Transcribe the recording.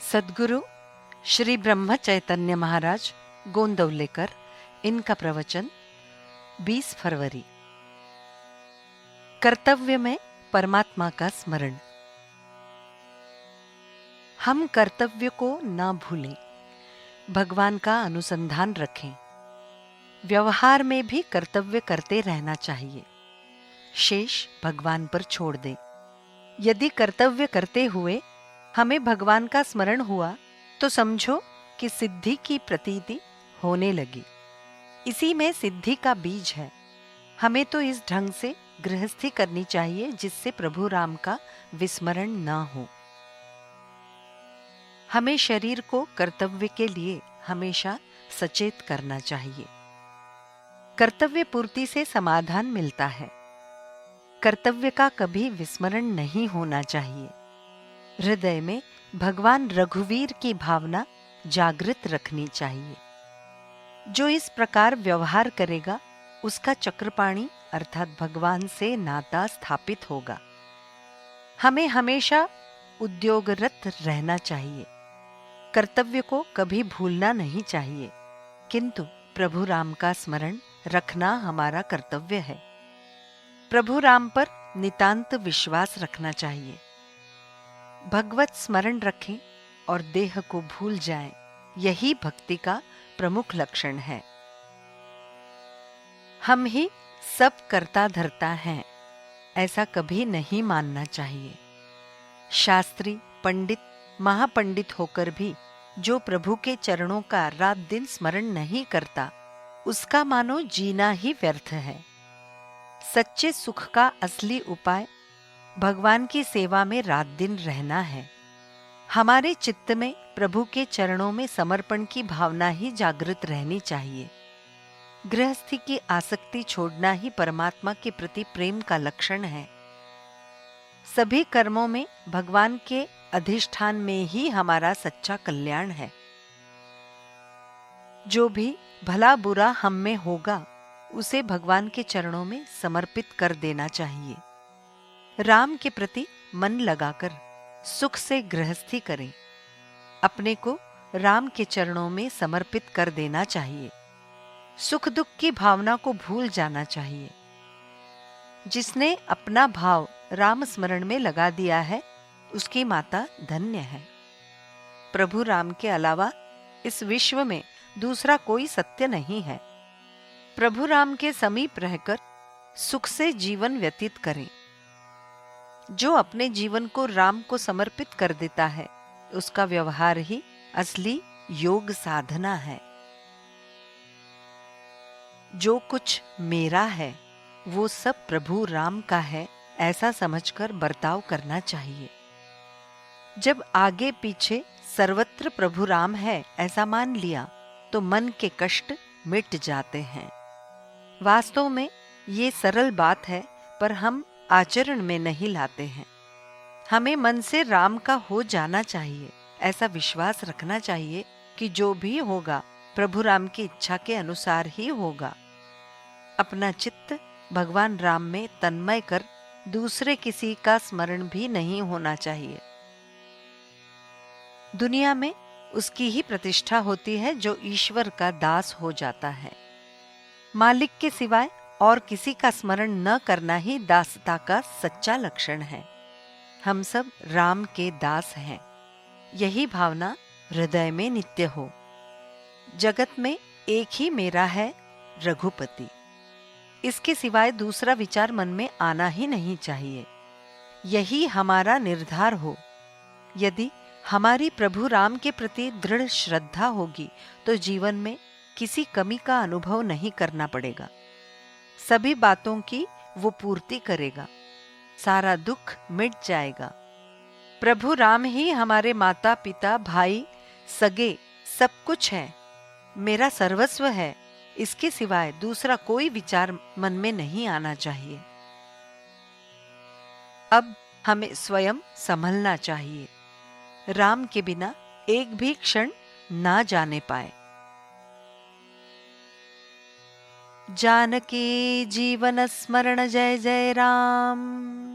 सद्गुरु श्री ब्रह्म चैतन्य महाराज गोंदवलेकर, इनका प्रवचन 20 फरवरी। कर्तव्य में परमात्मा का स्मरण। हम कर्तव्य को ना भूलें, भगवान का अनुसंधान रखें। व्यवहार में भी कर्तव्य करते रहना चाहिए, शेष भगवान पर छोड़ दें। यदि कर्तव्य करते हुए हमें भगवान का स्मरण हुआ तो समझो कि सिद्धि की प्रतीति होने लगी। इसी में सिद्धि का बीज है। हमें तो इस ढंग से गृहस्थी करनी चाहिए जिससे प्रभु राम का विस्मरण न हो। हमें शरीर को कर्तव्य के लिए हमेशा सचेत करना चाहिए। कर्तव्य पूर्ति से समाधान मिलता है। कर्तव्य का कभी विस्मरण नहीं होना चाहिए। हृदय में भगवान रघुवीर की भावना जागृत रखनी चाहिए। जो इस प्रकार व्यवहार करेगा उसका चक्रपाणी अर्थात भगवान से नाता स्थापित होगा। हमें हमेशा उद्योगरत रहना चाहिए। कर्तव्य को कभी भूलना नहीं चाहिए, किंतु प्रभु राम का स्मरण रखना हमारा कर्तव्य है। प्रभु राम पर नितांत विश्वास रखना चाहिए। भगवत स्मरण रखें और देह को भूल जाएं, यही भक्ति का प्रमुख लक्षण है। हम ही सब करता धरता हैं, ऐसा कभी नहीं मानना चाहिए। शास्त्री, पंडित, महापंडित होकर भी जो प्रभु के चरणों का रात दिन स्मरण नहीं करता, उसका मानो जीना ही व्यर्थ है। सच्चे सुख का असली उपाय भगवान की सेवा में रात दिन रहना है। हमारे चित्त में प्रभु के चरणों में समर्पण की भावना ही जागृत रहनी चाहिए। गृहस्थी की आसक्ति छोड़ना ही परमात्मा के प्रति प्रेम का लक्षण है। सभी कर्मों में भगवान के अधिष्ठान में ही हमारा सच्चा कल्याण है। जो भी भला बुरा हम में होगा उसे भगवान के चरणों में समर्पित कर देना चाहिए। राम के प्रति मन लगाकर सुख से गृहस्थी करें। अपने को राम के चरणों में समर्पित कर देना चाहिए। सुख दुख की भावना को भूल जाना चाहिए। जिसने अपना भाव राम स्मरण में लगा दिया है उसकी माता धन्य है। प्रभु राम के अलावा इस विश्व में दूसरा कोई सत्य नहीं है। प्रभु राम के समीप रहकर सुख से जीवन व्यतीत करें। जो अपने जीवन को राम को समर्पित कर देता है उसका व्यवहार ही असली योग साधना है। जो कुछ मेरा है वो सब प्रभु राम का है, ऐसा समझकर बर्ताव करना चाहिए। जब आगे पीछे सर्वत्र प्रभु राम है ऐसा मान लिया तो मन के कष्ट मिट जाते हैं। वास्तव में ये सरल बात है, पर हम आचरण में नहीं लाते हैं। हमें मन से राम का हो जाना चाहिए। ऐसा विश्वास रखना चाहिए कि जो भी होगा प्रभु राम की इच्छा के अनुसार ही होगा। अपना चित्त भगवान राम में तन्मय कर दूसरे किसी का स्मरण भी नहीं होना चाहिए। दुनिया में उसकी ही प्रतिष्ठा होती है जो ईश्वर का दास हो जाता है। मालिक के सिवाय और किसी का स्मरण न करना ही दासता का सच्चा लक्षण है। हम सब राम के दास हैं, यही भावना हृदय में नित्य हो। जगत में एक ही मेरा है, रघुपति। इसके सिवाय दूसरा विचार मन में आना ही नहीं चाहिए। यही हमारा निर्धार हो। यदि हमारी प्रभु राम के प्रति दृढ़ श्रद्धा होगी तो जीवन में किसी कमी का अनुभव नहीं करना पड़ेगा। सभी बातों की वो पूर्ति करेगा। सारा दुख मिट जाएगा। प्रभु राम ही हमारे माता पिता भाई सगे सब कुछ है, मेरा सर्वस्व है। इसके सिवाय दूसरा कोई विचार मन में नहीं आना चाहिए। अब हमें स्वयं संभलना चाहिए। राम के बिना एक भी क्षण ना जाने पाए। जानकी जीवन स्मरण जय जय राम।